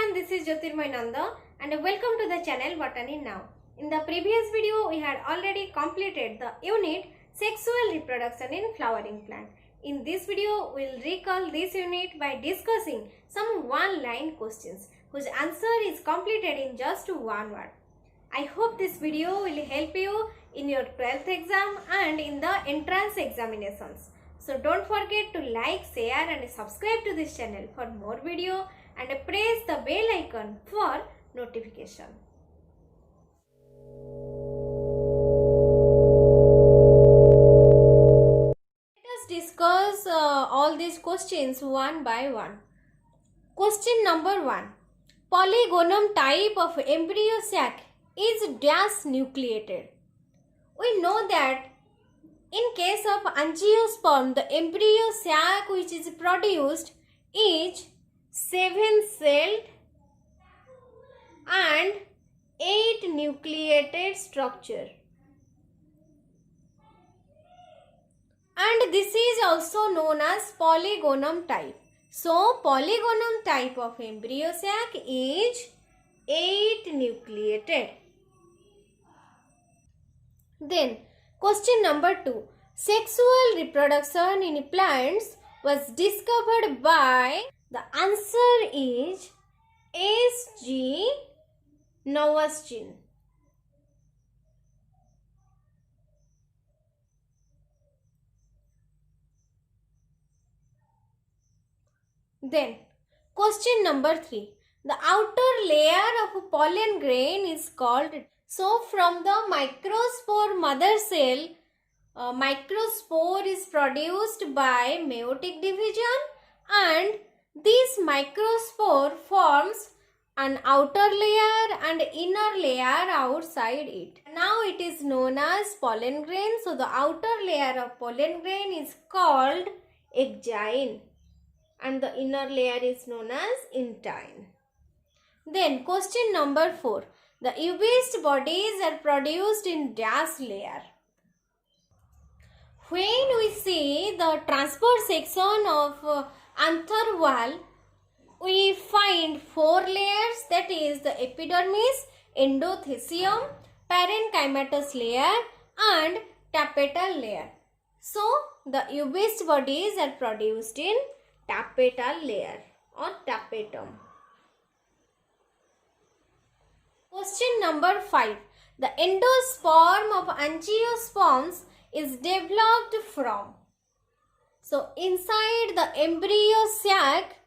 everyone, this is Jyotirmoy Nanda and welcome to the channel Botany Now. In the previous video, we had already completed the unit Sexual Reproduction in Flowering Plant. In this video, we will recall this unit by discussing some one-line questions whose answer is completed in just one word. I hope this video will help you in your 12th exam and in the entrance examinations. So don't forget to like, share and subscribe to this channel for more video and press the bell icon for notification. Let us discuss all these questions one by one. Question number 1. Polygonum type of embryo sac is dash nucleated. We know that in case of angiosperm, the embryo sac which is produced is 7-celled and 8 nucleated structure. And this is also known as polygonum type. So, polygonum type of embryo sac is 8 nucleated. Then, question number 2. Sexual reproduction in plants was discovered by, the answer is S.G. Nowotny. Then, question number 3. The outer layer of pollen grain is called. So, from the microspore mother cell, microspore is produced by meiotic division and this microspore forms an outer layer and inner layer outside it. Now it is known as pollen grain. So, the outer layer of pollen grain is called exine and the inner layer is known as intine. Then question number 4. The eubest bodies are produced in dash layer. When we see the transport section of anther wall, we find 4 layers, that is the epidermis, endothecium, parenchymatous layer and tapetal layer. So, the eubest bodies are produced in tapetal layer or tapetum. Question number 5. The endosperm of angiosperms is developed from. So, inside the embryo sac,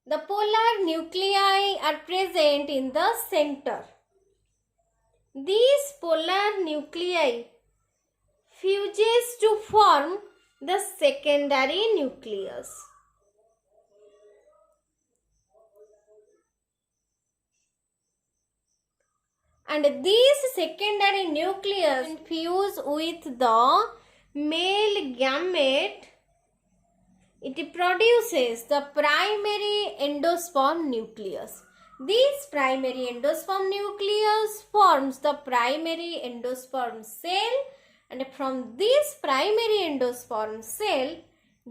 the polar nuclei are present in the center. These polar nuclei fuses to form the secondary nucleus. And these secondary nucleus fuse with the male gamete. It produces the primary endosperm nucleus. This primary endosperm nucleus forms the primary endosperm cell, and from this primary endosperm cell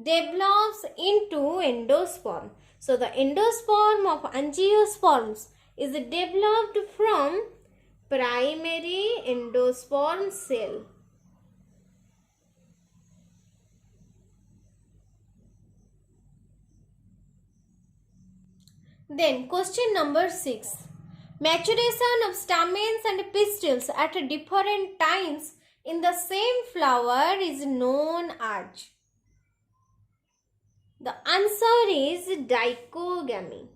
develops into endosperm. So, the endosperm of angiosperms is developed from primary endosperm cell. Then question number 6. Maturation of stamens and pistils at different times in the same flower is known as. The answer is dichogamy.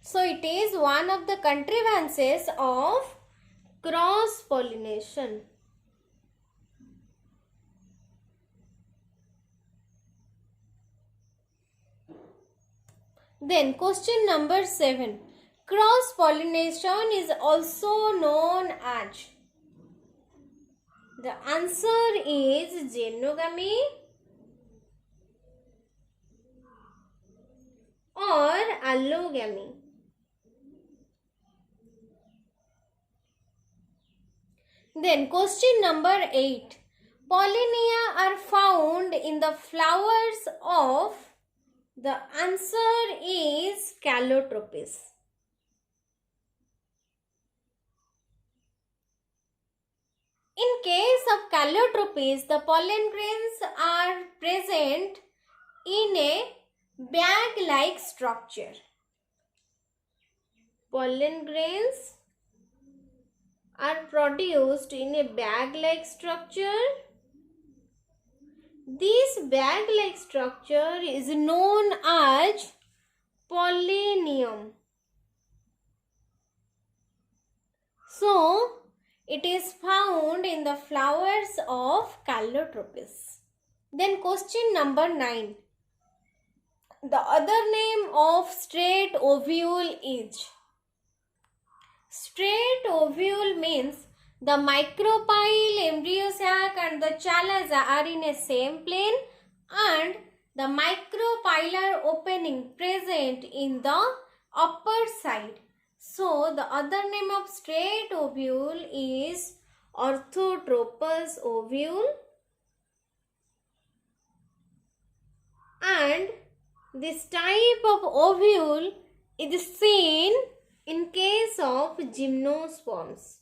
So, it is one of the contrivances of cross-pollination. Then, question number 7. Cross-pollination is also known as. The answer is genogamy or allogamy. Then question number 8. pollinia are found in the flowers of? The answer is Calotropis. In case of Calotropis, the pollen grains are present in a bag-like structure. Pollen grains are produced in a bag-like structure. This bag-like structure is known as pollinium. So, it is found in the flowers of Calotropis. Then question number 9. The other name of straight ovule is? Straight ovule means the micropyle, embryo sac and the chalaza are in a same plane and the micropylar opening present in the upper side. So, the other name of straight ovule is orthotropous ovule, and this type of ovule is seen in case of gymnosperms.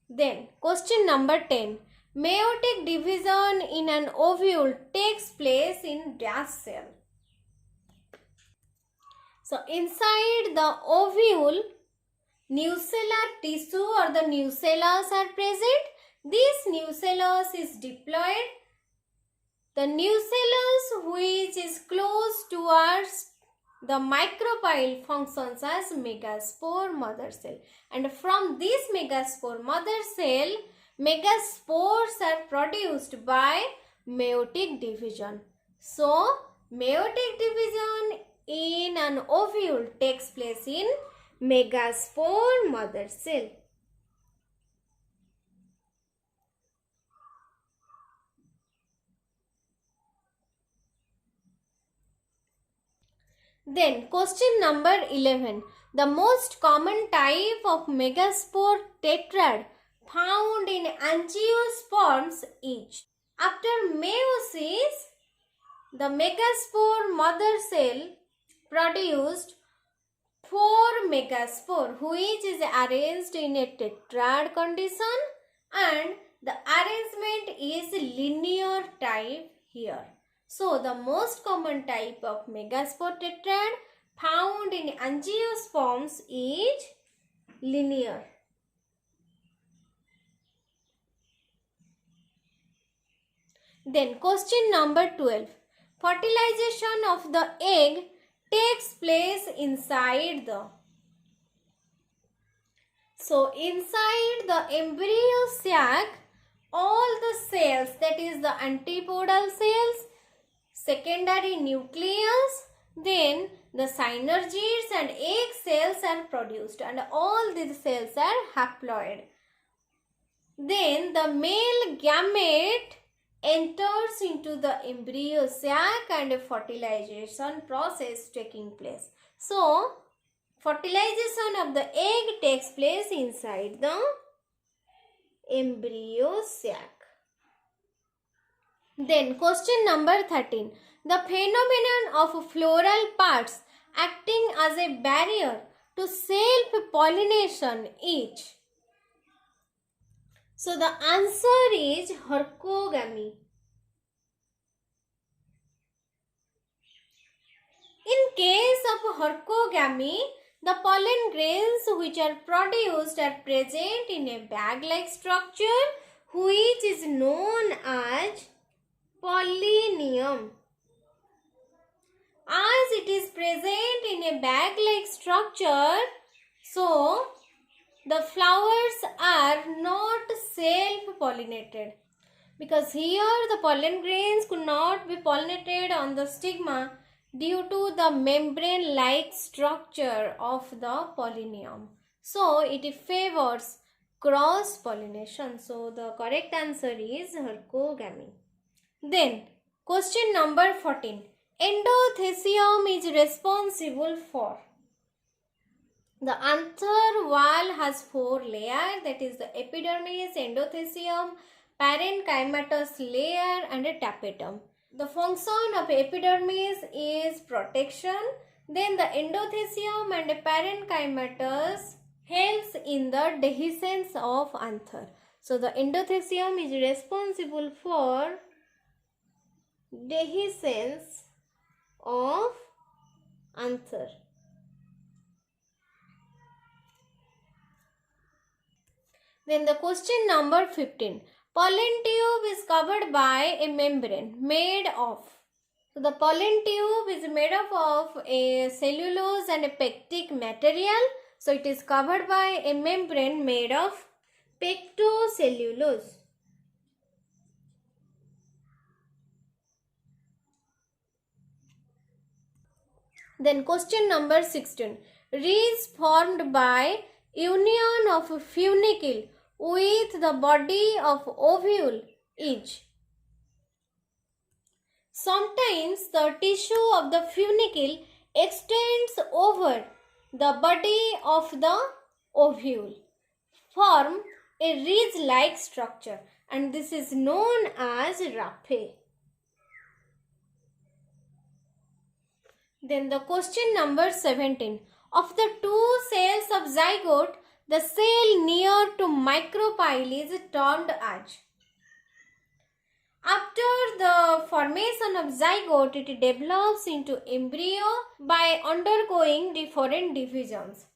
Then, question number 10. Meiotic division in an ovule takes place in dash cell. So, inside the ovule, nucellar tissue or the nucellus are present. This nucellus is diploid. The nucellus which is close towards the micropyle functions as megaspore mother cell, and from this megaspore mother cell, megaspores are produced by meiotic division. So, meiotic division in an ovule takes place in megaspore mother cell. Then question number 11. The most common type of megaspore tetrad found in angiosperms is? After meiosis, the megaspore mother cell produced 4 megaspore which is arranged in a tetrad condition, and the arrangement is linear type here. So, the most common type of megaspore tetrad found in angiosperms is linear. Then, question number 12. Fertilization of the egg takes place inside the? So, inside the embryo sac, all the cells, that is the antipodal cells, secondary nucleus, then the synergids and egg cells are produced, and all these cells are haploid. Then the male gamete enters into the embryo sac and a fertilization process taking place. So, fertilization of the egg takes place inside the embryo sac. Then question number 13. The phenomenon of floral parts acting as a barrier to self-pollination is? So the answer is hercogamy. In case of hercogamy, the pollen grains which are produced are present in a bag-like structure which is known as pollinium. As it is present in a bag-like structure, so the flowers are not self-pollinated, because here the pollen grains could not be pollinated on the stigma due to the membrane-like structure of the pollinium. So it favors cross-pollination. So the correct answer is hercogamy. Then question number 14. Endothecium is responsible for? The anther wall has 4 layers, that is the epidermis, endothelium, parenchymatous layer and a tapetum. The function of epidermis is protection. Then the endothelium and parenchymatous helps in the dehiscence of anther. So the endothelium is responsible for dehiscence of anther. Then the question number 15. Pollen tube is covered by a membrane made of. So the pollen tube is made up of a cellulose and a pectic material. So it is covered by a membrane made of pectocellulose. Then question number 16. Rhiz formed by union of funicle with the body of ovule is. Sometimes the tissue of the funicle extends over the body of the ovule, form a ridge-like structure, and this is known as raphe. Then the question number 17. Of the 2 cells of zygote, the cell near to micropyle is termed as. After the formation of zygote, it develops into embryo by undergoing different divisions.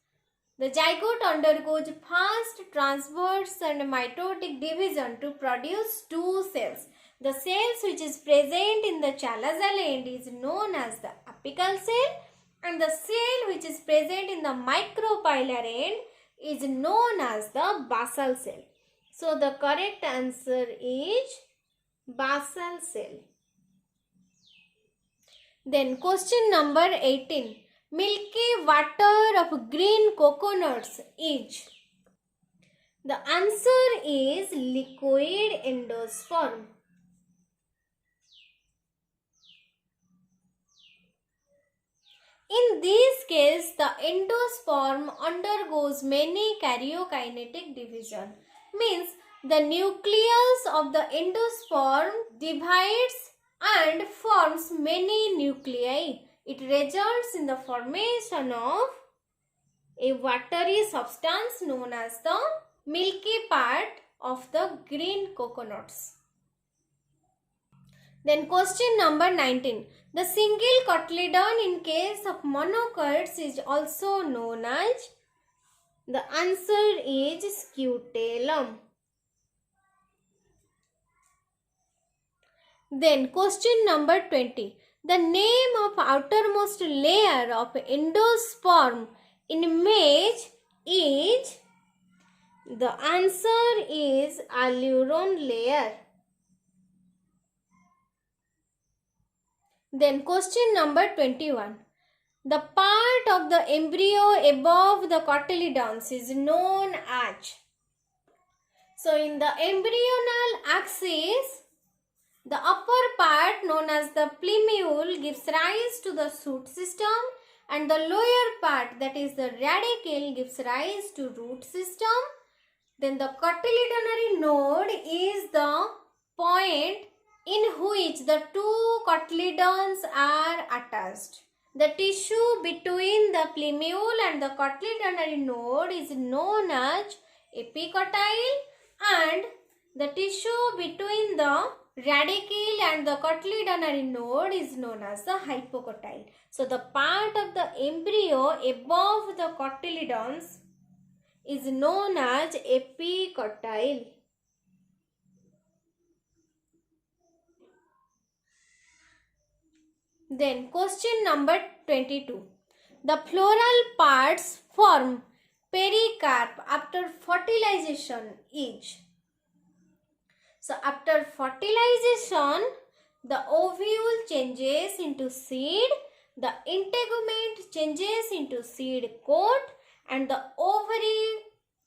The zygote undergoes fast transverse and mitotic division to produce 2 cells. The cells which is present in the chalazal end is known as the apical cell, and the cell which is present in the micropylar end is known as the basal cell. So the correct answer is basal cell. Then question number 18. Milky water of green coconuts is. The answer is liquid endosperm. In this case, the endosperm undergoes many karyokinetic division. Means the nucleus of the endosperm divides and forms many nuclei. It results in the formation of a watery substance known as the milky part of the green coconuts. Then question number 19. The single cotyledon in case of monocots is also known as. The answer is scutellum. Then question number 20. The name of outermost layer of endosperm in maize is. The answer is aleurone layer. Then question number 21. The part of the embryo above the cotyledons is known as. So in the embryonal axis, the upper part known as the plumule gives rise to the shoot system, and the lower part, that is the radicle, gives rise to root system. Then the cotyledonary node is the point in which the 2 cotyledons are attached. The tissue between the plumule and the cotyledonary node is known as epicotyle, and the tissue between the radicle and the cotyledonary node is known as the hypocotyle. So the part of the embryo above the cotyledons is known as epicotyle. Then question number 22. The floral parts form pericarp after fertilization is. So after fertilization, the ovule changes into seed, the integument changes into seed coat, and the ovary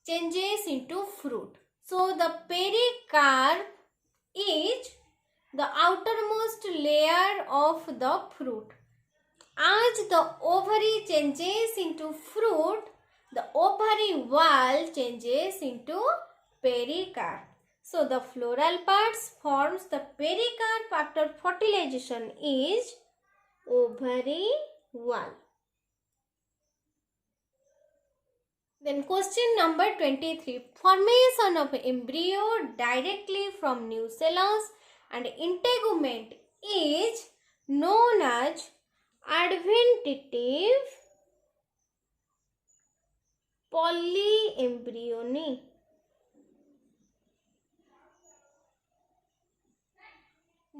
changes into fruit. So the pericarp is the outermost layer of the fruit. As the ovary changes into fruit, the ovary wall changes into pericarp. So the floral parts forms the pericarp after fertilization is ovary wall. Then question number 23. Formation of embryo directly from nucellus and integument is known as adventative polyembryony.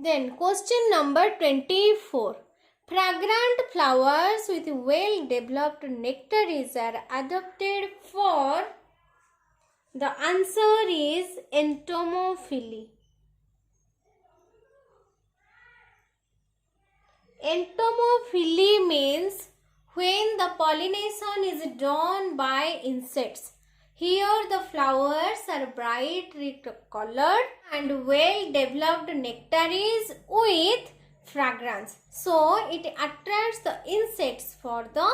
Then question number 24. Fragrant flowers with well-developed nectaries are adopted for. The answer is entomophily. Entomophily means when the pollination is done by insects. Here the flowers are bright red colored and well-developed nectaries with fragrance. So it attracts the insects for the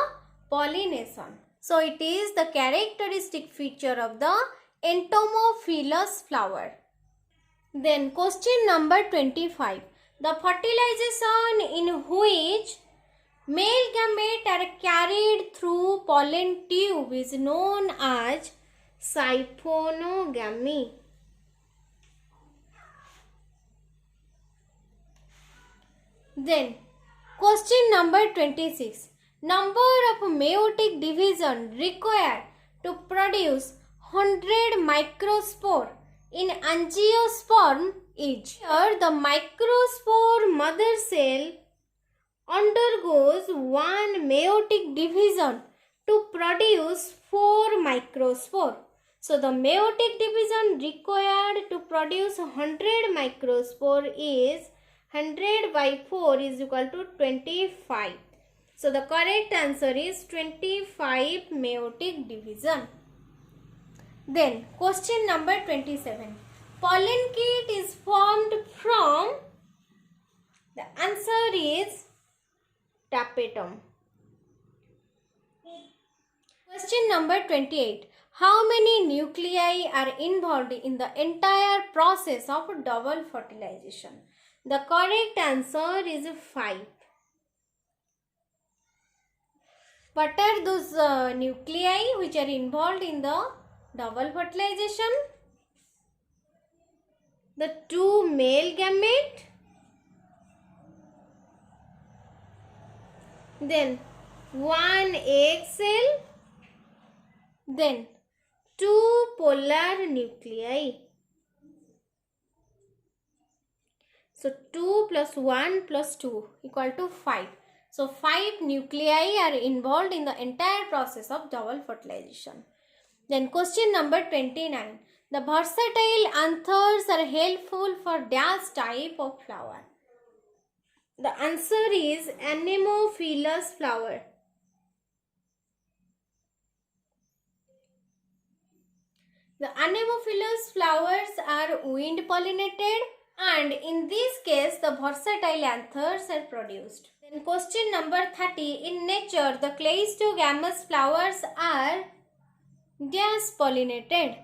pollination. So it is the characteristic feature of the entomophilous flower. Then question number 25. The fertilization in which male gametes are carried through pollen tube is known as siphonogamy. Then question number 26. Number of meiotic division required to produce 100 microspore in angiosperm is. Here the microspore mother cell undergoes one meiotic division to produce 4 microspore. So the meiotic division required to produce 100 microspore is 100 by 4 is equal to 25. So the correct answer is 25 meiotic division. Then question number 27. Pollen kit is formed from. The answer is tapetum. Question number 28. How many nuclei are involved in the entire process of double fertilization? The correct answer is 5. What are those nuclei which are involved in the double fertilization? The 2 male gamete, then 1 egg cell, then 2 polar nuclei. So 2 plus 1 plus 2 equal to 5. So 5 nuclei are involved in the entire process of double fertilization. Then question number 29. The versatile anthers are helpful for dash type of flower. The answer is anemophilous flower. The anemophilous flowers are wind pollinated, and in this case the versatile anthers are produced. Then question number 30. In nature, the cleistogamous flowers are dash pollinated.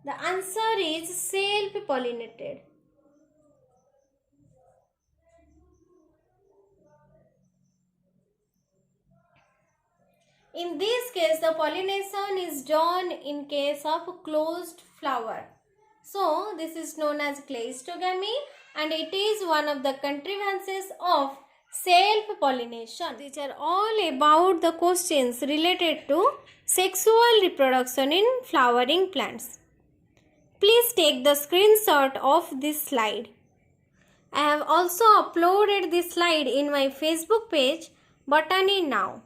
The answer is self-pollinated. In this case, the pollination is done in case of closed flower. So, this is known as cleistogamy, and it is one of the contrivances of self-pollination. These are all about the questions related to sexual reproduction in flowering plants. Please take the screenshot of this slide. I have also uploaded this slide in my Facebook page, Botany Now.